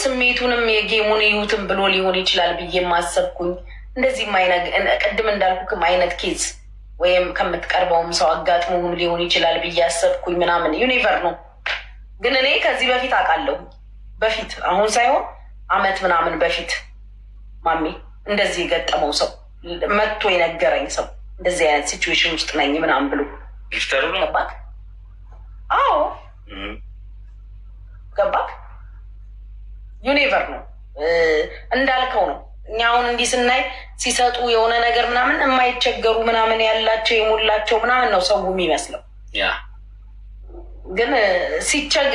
ስሜቱንም የጌሙን ይዩትም ብሎ ሊሆን ይችላል ብዬ ማሰብኩኝ። እንደዚህም ቅድም እንዳልኩክም አይነት ኬዝ ወይም ከምትቀርበውም ሰው አጋጥሞ ሊሆን ይችላል ብዬ አሰብኩኝ ምናምን ዩኒቨር ነው። ግን እኔ ከዚህ በፊት አውቃለሁ፣ በፊት አሁን ሳይሆን አመት ምናምን በፊት ማሚ እንደዚህ የገጠመው ሰው መጥቶ የነገረኝ ሰው እንደዚህ አይነት ሲቹዌሽን ውስጥ ነኝ ምናምን ብሎ ገባክ? አዎ ገባክ? ዩኒቨር ነው እንዳልከው ነው። እኛ አሁን እንዲህ ስናይ ሲሰጡ የሆነ ነገር ምናምን የማይቸገሩ ምናምን ያላቸው የሞላቸው ምናምን ነው ሰው የሚመስለው። ግን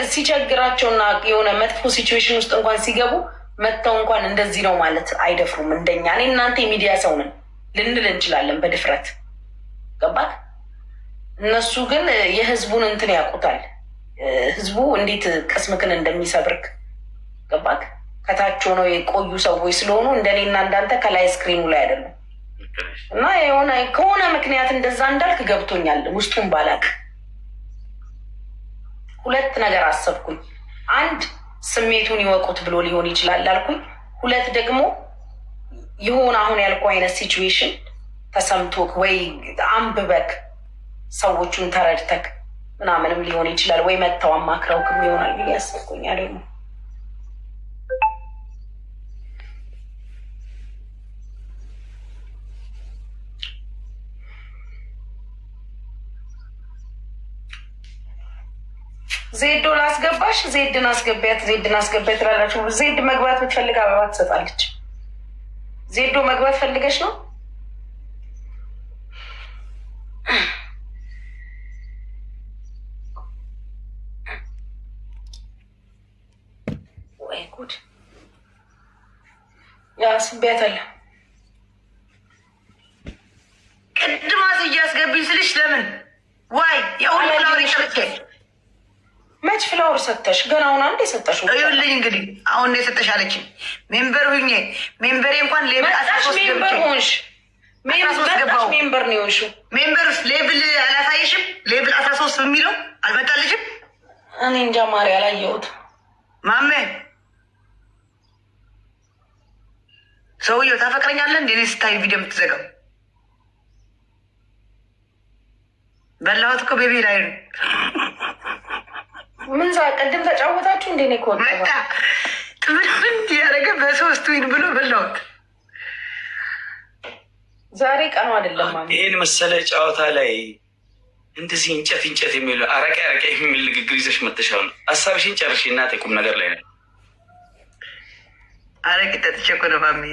ሲቸግራቸውና የሆነ መጥፎ ሲቹዌሽን ውስጥ እንኳን ሲገቡ መጥተው እንኳን እንደዚህ ነው ማለት አይደፍሩም። እንደኛ እኔ እናንተ የሚዲያ ሰው ነን ልንል እንችላለን በድፍረት ገባክ? እነሱ ግን የህዝቡን እንትን ያውቁታል። ህዝቡ እንዴት ቅስምክን እንደሚሰብርክ ገባክ? ከታች ሆነው የቆዩ ሰዎች ስለሆኑ እንደኔና እንዳንተ ከላይ ስክሪኑ ላይ አይደለም። እና የሆነ ከሆነ ምክንያት እንደዛ እንዳልክ ገብቶኛል። ውስጡን ባላቅ ሁለት ነገር አሰብኩኝ። አንድ ስሜቱን ይወቁት ብሎ ሊሆን ይችላል አልኩኝ። ሁለት ደግሞ የሆነ አሁን ያልኩ አይነት ሲቹዌሽን ተሰምቶክ ወይ አንብበክ ሰዎቹን ተረድተክ ምናምንም ሊሆን ይችላል። ወይ መጥተው አማክረውክም ይሆናል ብዬ አሰብኩኝ። ደግሞ ዜዶ ላስገባሽ፣ ዜድን አስገቢያት፣ ዜድን አስገቢያት ትላላችሁ። ዜድ መግባት ብትፈልግ አበባ ትሰጣለች። ዜዶ መግባት ፈልገች ነው? ወይ ጉድ! ያ አስቤያታለሁ። ቅድማት እያስገቢኝ ስልሽ ለምን ዋይ የሁሉ ፍላወር ይሸርኬ መች ፍላወር ሰተሽ? ገና አሁን አንድ የሰጠሽ እዩልኝ። እንግዲህ አሁን የሰጠሽ አለችኝ። ሜምበር ሁኜ ሜምበሬ እንኳን ሌብል 13 ሜምበር ሆንሽ። ሜምበር ነው የሆንሽው። ሜምበር ውስጥ ሌብል አላሳይሽም? ሌብል 13 በሚለው አልመጣልሽም? እኔ እንጃ ማሪ አላየሁትም። ማሜ ሰውየው ታፈቅረኛለህ እንዴ? እኔ ስታይ ቪዲዮ የምትዘጋው በላሁት እኮ ቤቢ ላይ ነው። ምን ዛ ቅድም ተጫወታችሁ እንዴ? ነው ኮታ ጥብን ያደረገ በሶስት ዊን ብሎ በላሁት። ዛሬ ቀኑ አይደለም ማለት ይሄን መሰለ ጨዋታ ላይ እንደዚህ እንጨት እንጨት የሚል አረቄ አረቄ የሚል ንግግር ይዘሽ መተሻው ነው። ሀሳብሽን ጨርሽ እና ቁም ነገር ላይ ነው። አረቄ ጠጥቼ እኮ ነው ማሚ።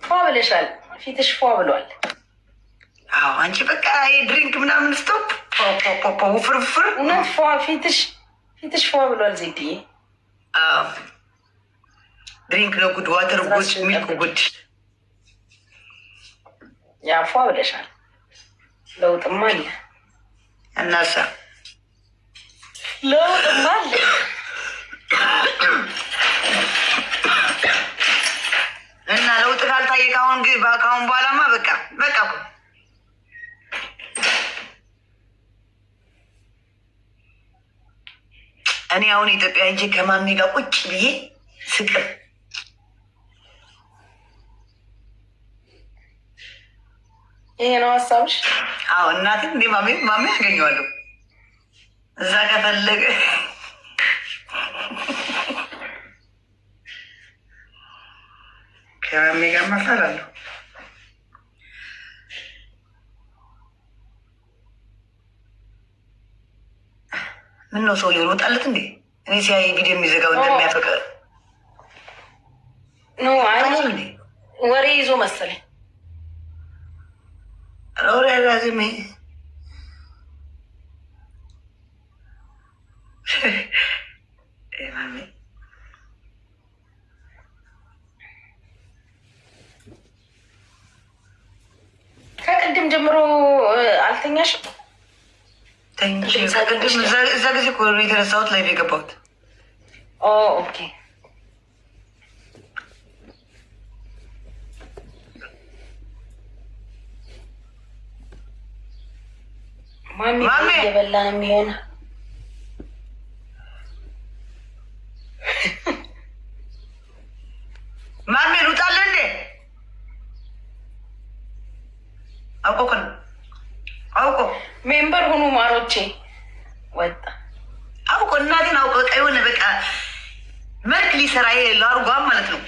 ፏ ብለሻል። ፊትሽ ፏ ብሏል። አዎ አንቺ በቃ ድሪንክ ምናምን ስቶፕ ፍርፍር እውነት ፏ ፊትሽ ፏ ብሏል ዜድዬ። አዎ ድሪንክ ነው ጉድ፣ ዋተር ጉድ፣ ሚልክ ጉድ። ያ ፏ ብለሻል። ለውጥማ አለ እናሳ ለውጥማ አለ። እና ለውጥ ካልታየ ካሁን በኋላማ በቃ እኮ እኔ አሁን ኢትዮጵያ እንጂ ከማሚ ጋር ቁጭ ብዬ ስቅር ይሄ ነው ሀሳብሽ? አዎ እናቴ እንዴ ማሚ ያገኘዋለሁ እዛ ከፈለገ ከማሚ ጋር መፈላለሁ። ምን ነው ሰውዬው ልወጣለት እንዴ? እኔ ሲያይ ቪዲዮ የሚዘጋው እንደሚያፈቅር ኖ አይ ወሬ ይዞ መሰለኝ። ወሬ አራዝሜ ከቅድም ጀምሮ አልተኛሽም? ቅድም እዛ ጊዜ እኮ የተነሳሁት ላይ የገባሁት። ኦኬ ማሚ እየበላ ነው የሚሆን። ማሚ ልውጣልህ እንዴ? አውቆ ሜምበር ሁኑ ማሮቼ። ወጣ አውቆ እናቴን አውቆ በቃ የሆነ በቃ መልክ ሊሰራ የሌለው አርጓም ማለት ነው።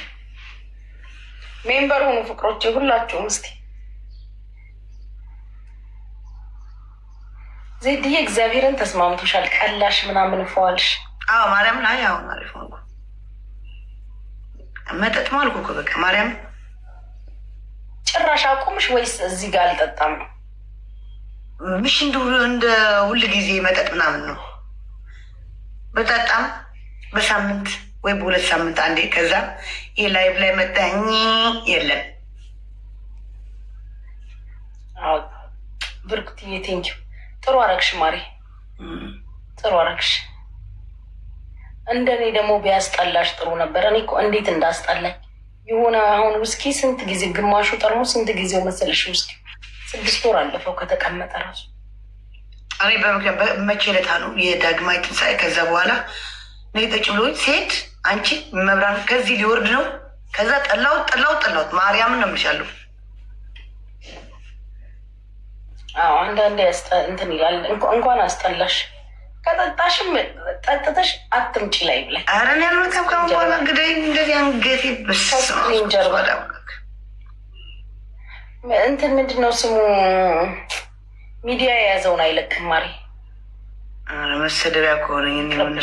ሜምበር ሁኑ ፍቅሮቼ ሁላችሁም። እስቲ ዜድዬ እግዚአብሔርን ተስማምቶሻል። ቀላሽ ምናምን ፈዋልሽ? አዎ ማርያም ላይ አሁን አሪፍ ሆንኩ። መጠጥ ማልኩ እኮ በቃ ማርያም። ጭራሽ አቁምሽ ወይስ እዚህ ጋር አልጠጣም ነው? ምሽ እንደ ሁል ጊዜ መጠጥ ምናምን ነው። በጠጣም በሳምንት ወይ በሁለት ሳምንት አንዴ። ከዛ ይህ ላይቭ ላይ መጣኝ የለም። ብርክትዬ ቴንኪው። ጥሩ አረግሽ ማሪ፣ ጥሩ አረግሽ። እንደኔ ደግሞ ቢያስጠላሽ ጥሩ ነበር። እኔ እኮ እንዴት እንዳስጠላኝ የሆነ አሁን ውስኪ ስንት ጊዜ ግማሹ ጠርሙስ ስንት ጊዜው መሰለሽ? ውስኪ 6 ወር አለፈው ከተቀመጠ ራሱ። እኔ በመቼ ዕለት ነው የዳግማዊ ትንሣኤ? ከዛ በኋላ እኔ ጠጭ ብሎኝ ሴት አንቺ መብራን ከዚህ ሊወርድ ነው። ከዛ ጠላውት ማርያምን ነው የምልሻለሁ። አዎ አንዳንዴ እንትን ይላል። እንኳን አስጠላሽ ከጠጣሽም ጠጥተሽ አትምጪ ላይ ብላ። ኧረ እኔ አልመጣም ካሁን በኋላ እንግዲህ እንደዚህ አንገቴ ጀርባ እንትን ምንድን ነው ስሙ ሚዲያ የያዘውን አይለቅም ማሪ። መሰደቢያ ከሆነ ምንም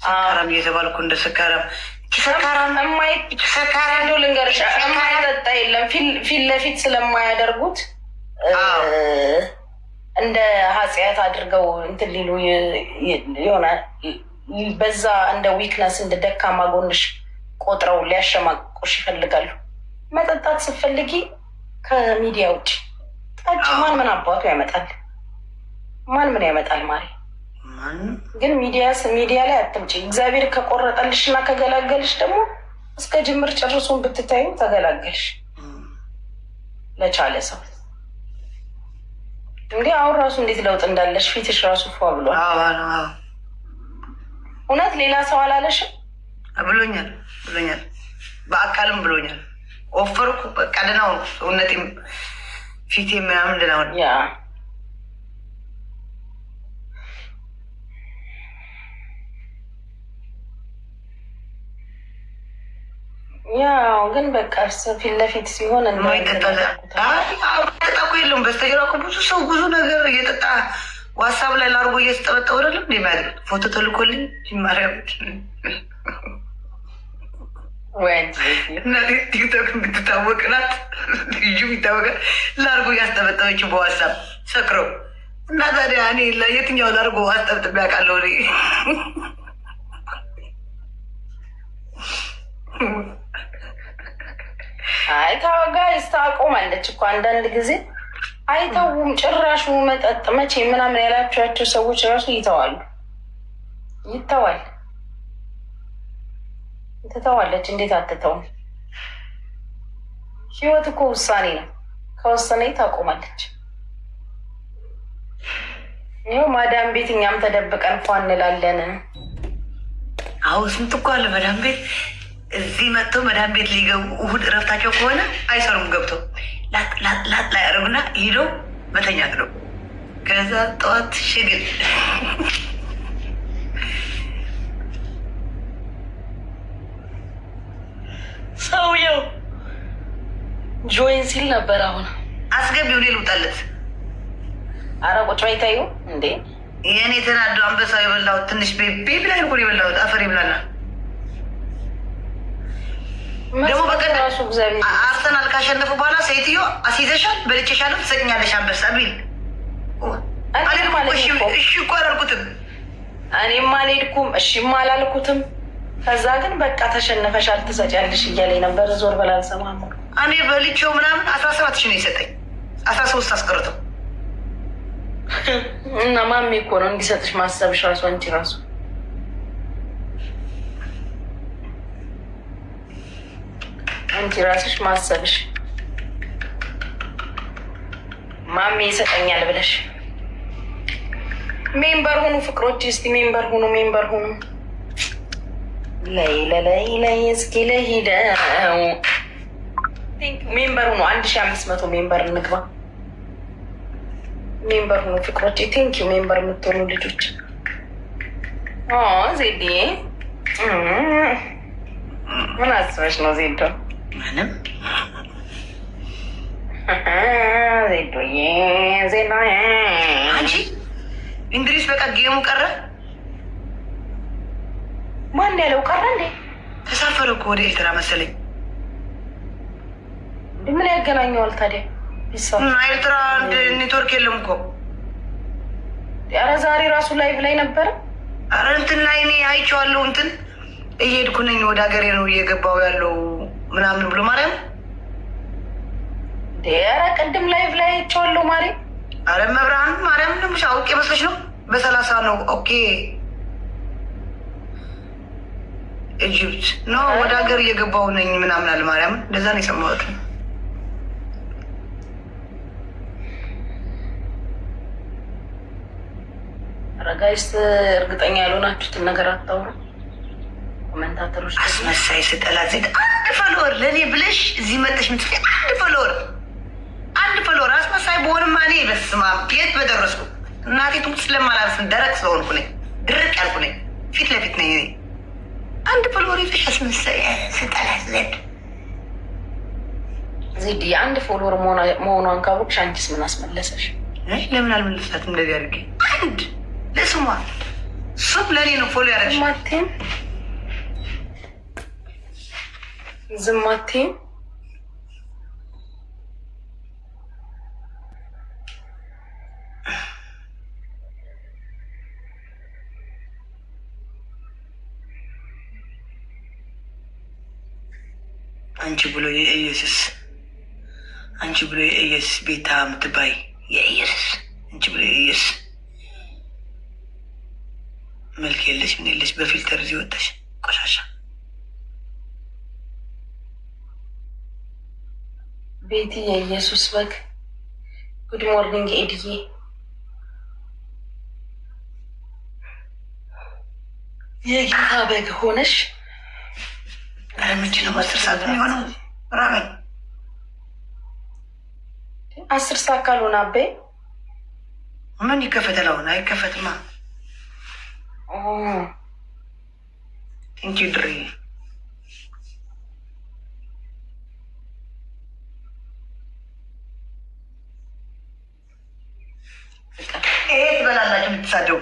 ሰካራም እየተባልኩ እንደ ሰካራም ሰካራም ልንገርሽ የማይጠጣ የለም። ፊት ለፊት ስለማያደርጉት እንደ ኃጢአት አድርገው እንትን ሊሉ የሆነ በዛ እንደ ዊክነስ እንደ ደካማ ጎንሽ ቆጥረው ሊያሸማቆሽ ይፈልጋሉ። መጠጣት ስትፈልጊ ከሚዲያ ውጭ ጠጭ። ማን ምን አባቱ ያመጣል? ማን ምን ያመጣል? ማሪ ግን ሚዲያ ላይ አትምጪ። እግዚአብሔር ከቆረጠልሽ እና ከገላገልሽ ደግሞ እስከ ጅምር ጨርሱን ብትታዩ ተገላገልሽ። ለቻለ ሰው እንግዲህ አሁን ራሱ እንዴት ለውጥ እንዳለሽ ፊትሽ ራሱ ፏ ብሏል። እውነት ሌላ ሰው አላለሽም? ብሎኛል። በአካልም ብሎኛል። ወፈርኩ በቃ ደህና ሆንኩ። ሰውነቴም ፊቴ ምናምን ደህና ሆነ። ያው ግን በቃ ፊት ለፊት ሲሆን ጠጣኩ የለውም። በስተጀርባ እኮ ብዙ ሰው ብዙ ነገር እየጠጣ ዋትሳፕ ላይ ላርጎ እየተጠበጠ ወደለም እንደሚያደርግ ፎቶ ተልኮልኝ ማርያም ቲክቶክ የምትታወቅ ናት። ልዩ ይታወቃል። ላርጎ እያስጠበጠበች በዋትሳፕ ሰክረው እና ታዲያ እኔ የትኛው ላርጎ አስጠብጥቤ አውቃለሁ? አይ ታወጋ ስታቆማለች እኮ አንዳንድ ጊዜ አይተውም። ጭራሹ መጠጥ መቼ ምናምን ያላቸዋቸው ሰዎች ራሱ ይተዋሉ። ትተዋለች። እንዴት አትተውም? ህይወት እኮ ውሳኔ ነው። ከወሰነ ታቆማለች። ይኸው ማዳም ቤት እኛም ተደብቀን ፏ እንላለን። አዎ ስንት እኮ አለ መዳም ቤት። እዚህ መጥተው መዳም ቤት ሊገቡ እሑድ እረፍታቸው ከሆነ አይሰሩም። ገብተው ላጥ ላይ ያደረጉና ሂደው መተኛት ነው። ከዛ ጠዋት ሽግል ሰውየው ጆይን ሲል ነበር። አሁን አስገቢው እኔ ልውጣለት። አረ ቁጭ በይ ታዩ እንዴ። የእኔ ተናዶ አንበሳ የበላሁት ትንሽ ቤቢ ላይ ነው የበላሁት። አፈር ይብላና ደግሞ በቀን ራሱ እግዚአብሔር አርሰናል ካሸነፉ በኋላ ሴትዮ አስይዘሻል በልቼሻለሁ ትሰቅኛለሽ አንበሳ ቢል እሺ እኮ አላልኩትም። እኔም አልሄድኩም እሺም አላልኩትም። ከዛ ግን በቃ ተሸነፈሻል ትሰጫለሽ እያለኝ ነበር። ዞር በላ አልሰማም። እኔ በልቼው ምናምን 17 ሺህ ነው የሰጠኝ። 13 አስቀርተው እና ማሜ እኮ ነው እንዲሰጥሽ ማሰብሽ ራሱ አንቺ ራሱ ራስሽ ማሰብሽ ማሜ ይሰጠኛል ብለሽ ሜምበር ሁኑ ፍቅሮች፣ እስቲ ሜምበር ሁኑ፣ ሜምበር ሁኑ። ላይ እስኪ ለሂደው ሜምበር ሁኑ። 1500 ሜምበር እንግባ። ሜምበር ሁኑ ፍቅሮች። ቴንኪዩ ሜምበር የምትሆኑ ልጆች። ዜዴ ምን አስበሽ ነው ዜዶ? ምንም ዜዶዬ ዜና አንቺ እንግሊዝ በቃ ጌሙ ቀረ። ማን ያለው ቀረ እንዴ? ተሳፈረ እኮ ወደ ኤርትራ መሰለኝ። ምን ያገናኘዋል ታዲያ? ኤርትራ ኔትወርክ የለም እኮ። ኧረ ዛሬ ራሱ ላይቭ ላይ ነበረ። ኧረ እንትን ላይ እኔ አይቼዋለሁ። እንትን እየሄድኩ ነኝ ወደ ሀገሬ ነው እየገባው ያለው ምናምን ብሎ ማርያም። ኧረ ቅድም ላይቭ ላይ አይቼዋለሁ ማሪ። ኧረ መብርሃን ማርያም ነው ምሽ አውቄ መስለሽ ነው። በ30 ነው። ኦኬ ኢጅፕት ነው ወደ ሀገር እየገባው ነኝ ምናምን አለ ማርያም። እንደዛ ነው የሰማሁት። ጋይስ እርግጠኛ ያልሆናችሁትን ነገር አታውሩ። ኮሜንታተሮች አስመሳይ ስጠላት ዜድ አንድ ፎሎወር ለእኔ ብለሽ እዚህ መጠሽ ምትፍ አንድ ፎሎወር አስመሳይ በሆንማ እኔ በስማ የት በደረስኩ። እናቴ ትሙት ስለማላልፍን ደረቅ ስለሆንኩ ነኝ፣ ድርቅ ያልኩ ነኝ። ፊት ለፊት ነኝ እኔ። አንድ ፎሎወር ይዘሽ አስመሳይ ስጠላት ዜድ የአንድ ፎሎወር መሆኗን ካወቅሽ አንቺስ ምን አስመለሰሽ? ለምን አልመለሳትም? እንደዚህ አድርጌ አንድ ለስሟ እሱም ለእኔ ነው ፎሎ ያደረግሽ። ዝማቴም አንቺ ብሎ የኢየሱስ አንቺ ብሎ የኢየሱስ ቤታ ምትባይ የኢየሱስ አንቺ ብሎ የኢየሱስ መልክ የለሽ ምን የለሽ በፊልተር እዚህ ወጣሽ ቆሻሻ። ቤቲ የኢየሱስ በግ። ጉድ ሞርኒንግ ኤድዬ። የጌታ በግ ሆነሽ ረምች ነው 10 ሰዓት የሚሆነው ራበኝ። 10 ሰዓት ካልሆነ አቤ ምን ይከፈታል? አሁን አይከፈትማ። ቴንኪ ድሬ ይሄ ትበላላችሁ የምትሳደው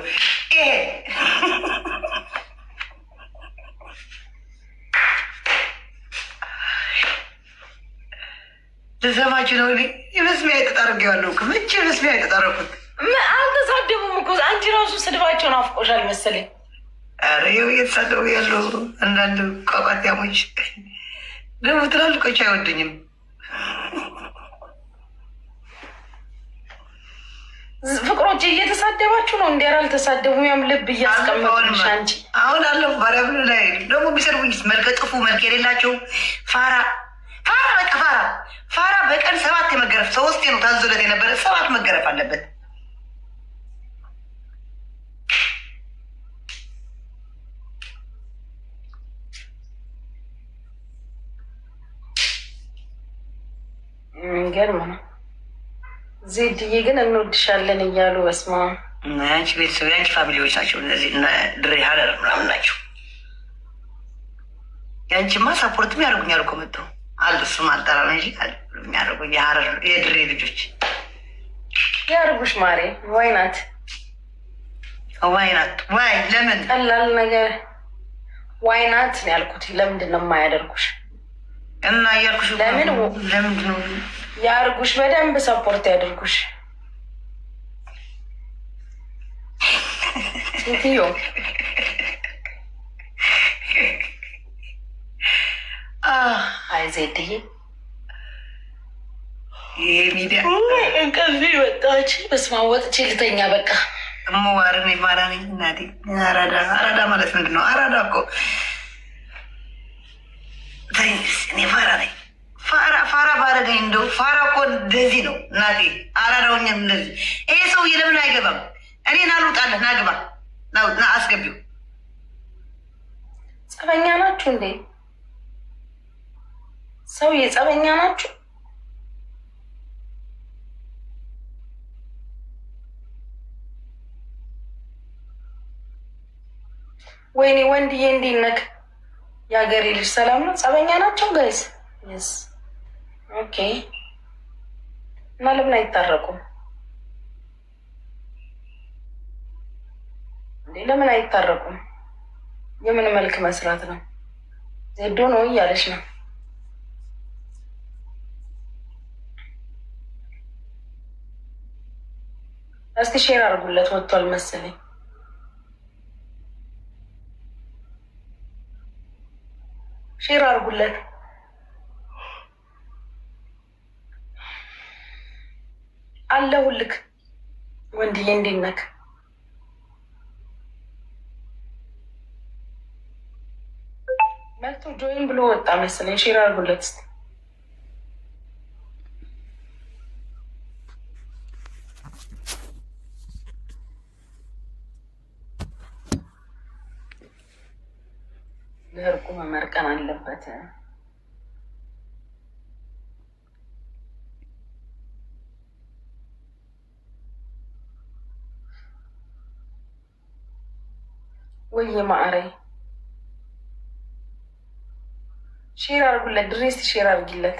ይሄ ተሰማችሁ ነው። የመስሚያ የተጣረገዋለሁ መቼ መስሚያ የተጣረኩት አልተሳደቡም እኮ አንቺ ራሱ ስድባቸውን አፍቆሻል መሰለኝ። ኧረ ይኸው እየተሳደቡ ያለው አንዳንድ ቋቋቲያሞች ደግሞ ትላልቆች አይወዱኝም። ፍቅሮች እየተሳደባችሁ ነው። እንዲያር አልተሳደቡም። ያም ልብ እያስቀመጡልሽ አንቺ አሁን አለሁ ባሪያብሎ ላይ ደግሞ ቢሰርቡኝ መልከ ጥፉ መልክ የሌላቸው ፋራ በቃ ፋራ በቀን 7 የመገረፍ 3 ነው ታዞለት የነበረ 7 መገረፍ አለበት። ገርም ነው። ዜድዬ ግን እንወድሻለን እያሉ በስማ አንቺ ቤተሰብ የአንቺ ፋሚሊዎች ናቸው እነዚህ ድሬ ሀረር ምናምን ናቸው። የአንቺማ ሳፖርትም ያደርጉኛል እኮ መጥተው አሉ። እሱም አልጠራም እንጂ የሚያደርጉኝ የሀረር የድሬ ልጆች ያርጉሽ ማሬ። ዋይናት ዋይ ለምን ቀላል ነገር ዋይናት ያልኩት ለምንድን ነው የማያደርጉሽ? እና እያልኩሽ ለምንድን ነው ያርጉሽ? በደንብ ሰፖርት ያደርጉሽ። ሴትዮ አይ ዜድዬ ይሄ ሚዲያ እንቅልፍ ወጣች። በስመ አብ ወጥቼ ልተኛ በቃ። እምዋርን የፋራ ነኝ እናቴ። አራዳ ማለት ምንድን ነው? አራዳ እኮ እኔ ፋራ ነኝ። ፋራ ባረገኝ እንደው ፋራ እኮ እንደዚህ ነው እናቴ። አራዳውኛ እንደዚህ። ይሄ ሰውዬ ለምን አይገባም? እኔን አልውጣለህ ና ግባ ና አስገቢው። ጸበኛ ናችሁ እንዴ ሰውዬ? ጸበኛ ናችሁ? ወይኔ ወንድዬ እንዴት ነህ? የሀገሬ ልጅ ሰላም ነው? ጸበኛ ናቸው ጋይስ? የስ ኦኬ። እና ለምን አይታረቁም እንዴ? ለምን አይታረቁም? የምን መልክ መስራት ነው? ዜዶ ነው እያለች ነው። እስቲ ሼር አድርጉለት፣ ወጥቷል መሰለኝ። ሼር አድርጉለት። አለሁልክ ወንድዬ እንዴት ነህ? መጥቶ ጆይን ብሎ ወጣ መሰለኝ። ሼር አድርጉለት እስቲ። ለእርቁ መመርቀን አለበት። ወይ ማዕሬ ሼር አድርጉለት። ድሬስ ሼር አድርጊለት።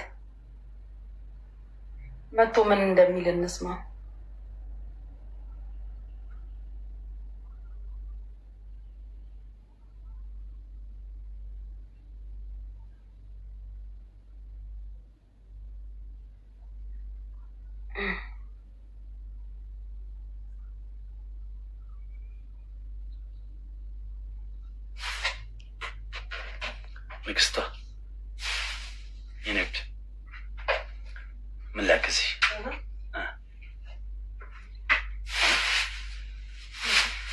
መቶ ምን እንደሚል እንስማ። ንግስቷ ይነግድ ምን ላግዝሽ?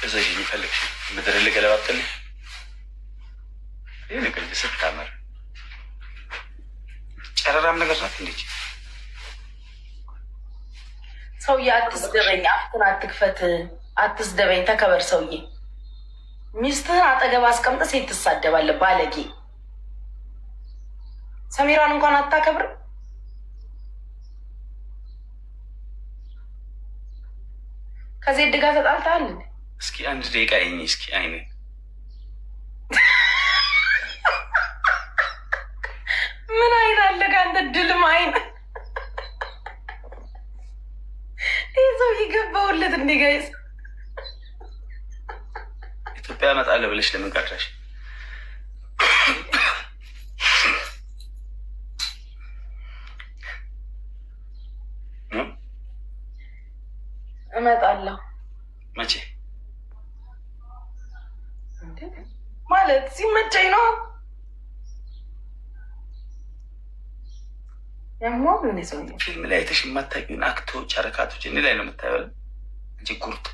እዛሽ የሚፈልግሽ ምድር ልገለባብጥልሽ? ይህ ነገር ስታምር ጨረራም ነገር ናት። እንዴች ሰውዬ አትስደበኝ፣ አፍትን አትክፈት፣ አትስደበኝ፣ ተከበር ሰውዬ። ሚስትህን አጠገብ አስቀምጥ፣ ሴት ትሳደባለህ ባለጌ። ሰሚራን እንኳን አታከብርም። ከዜድ ጋር ተጣልተሃል? እስኪ አንድ ደቂቃ ይኝ እስኪ አይነ ምን አይን አለ ከአንተ ድልም አይን ይህ ሰው ይገባውለት እንዴ ጋይስ? ኢትዮጵያ እመጣለሁ ብለሽ ለምን ቀረሽ? እመጣለሁ። መቼ ማለት ሲመቸኝ ነው። ያሞ ምን ሰው ፊልም ላይ አይተሽ የማታውቂውን አክቶች አረካቶች እኔ ላይ ነው የምታየው እንጂ ጉርጥ